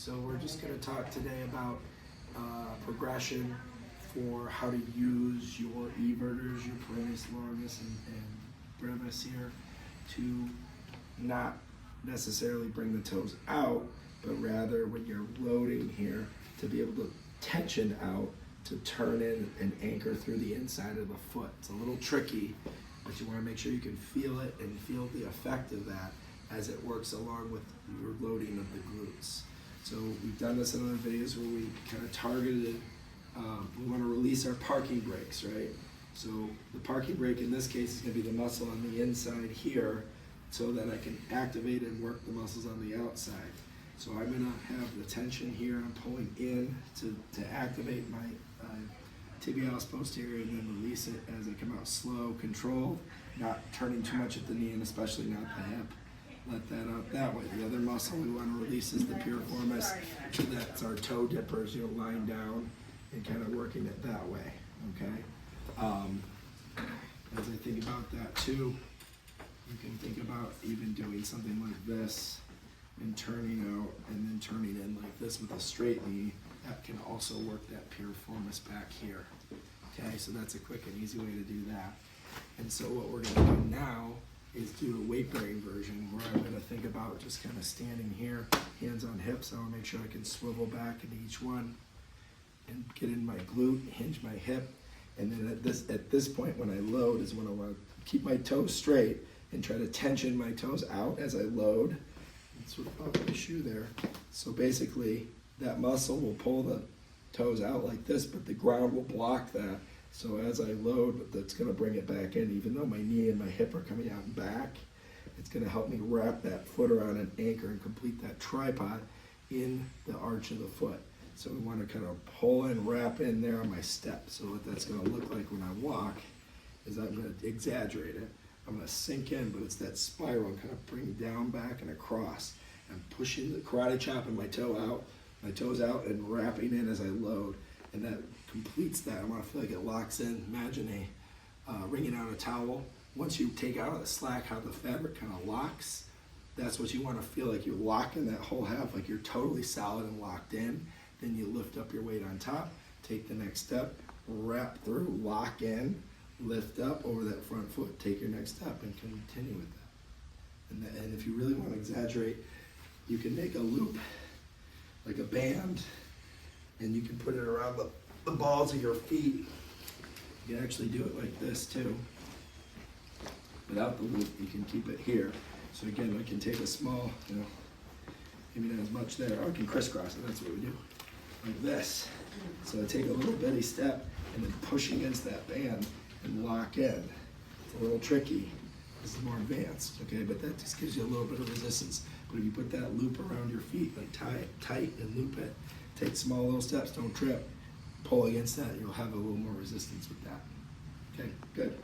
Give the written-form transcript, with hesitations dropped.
So we're just going to talk today about progression for how to use your everters, your brevis longus and brevis here, to not necessarily bring the toes out, but rather when you're loading here to be able to tension out to turn in and anchor through the inside of the foot. It's a little tricky, but you want to make sure you can feel it and feel the effect of that as it works along with your loading of the glutes. So we've done this in other videos where we kind of targeted, we want to release our parking brakes, right? So the parking brake in this case is going to be the muscle on the inside here, so that I can activate and work the muscles on the outside. So I'm going to have the tension here, I'm pulling in to activate my tibialis posterior and then release it as I come out slow, controlled, not turning too much at the knee and especially not the hip. Let that out that way. The other muscle we want to release is the piriformis, so that's our toe dippers, lying down and kind of working it that way, okay? As I think about that too, you can think about even doing something like this and turning out and then turning in like this with a straight knee. That can also work that piriformis back here. Okay, so that's a quick and easy way to do that. And so what we're going to do now is do a weight bearing version where I'm going to think about just kind of standing here, hands on hips. I want to make sure I can swivel back into each one and get in my glute, hinge my hip. And then at this point when I load is when I want to keep my toes straight and try to tension my toes out as I load. That's what my shoe there. So basically that muscle will pull the toes out like this, but the ground will block that. So as I load, that's going to bring it back in. Even though my knee and my hip are coming out and back, it's going to help me wrap that foot around an anchor and complete that tripod in the arch of the foot. So we want to kind of pull and wrap in there on my step. So what that's going to look like when I walk is I'm going to exaggerate it. I'm going to sink in, but it's that spiral and kind of bring down, back, and across. I'm pushing the karate chopping my toes out and wrapping in as I load. And that completes that. I want to feel like it locks in. Imagine wringing out a towel. Once you take out the slack, how the fabric kind of locks, that's what you want to feel like. You're locking that whole half, like you're totally solid and locked in. Then you lift up your weight on top, take the next step, wrap through, lock in, lift up over that front foot, take your next step, and continue with that. And if you really want to exaggerate, you can make a loop, like a band, and you can put it around the balls of your feet. You can actually do it like this too. Without the loop, you can keep it here. So again, I can take a small, maybe not as much there, or I can crisscross it, that's what we do. Like this. So I take a little bitty step and then push against that band and lock in. It's a little tricky. This is more advanced, okay? But that just gives you a little bit of resistance. But if you put that loop around your feet, like tie it tight and loop it, take small little steps, don't trip, pull against that, you'll have a little more resistance with that. Okay, good.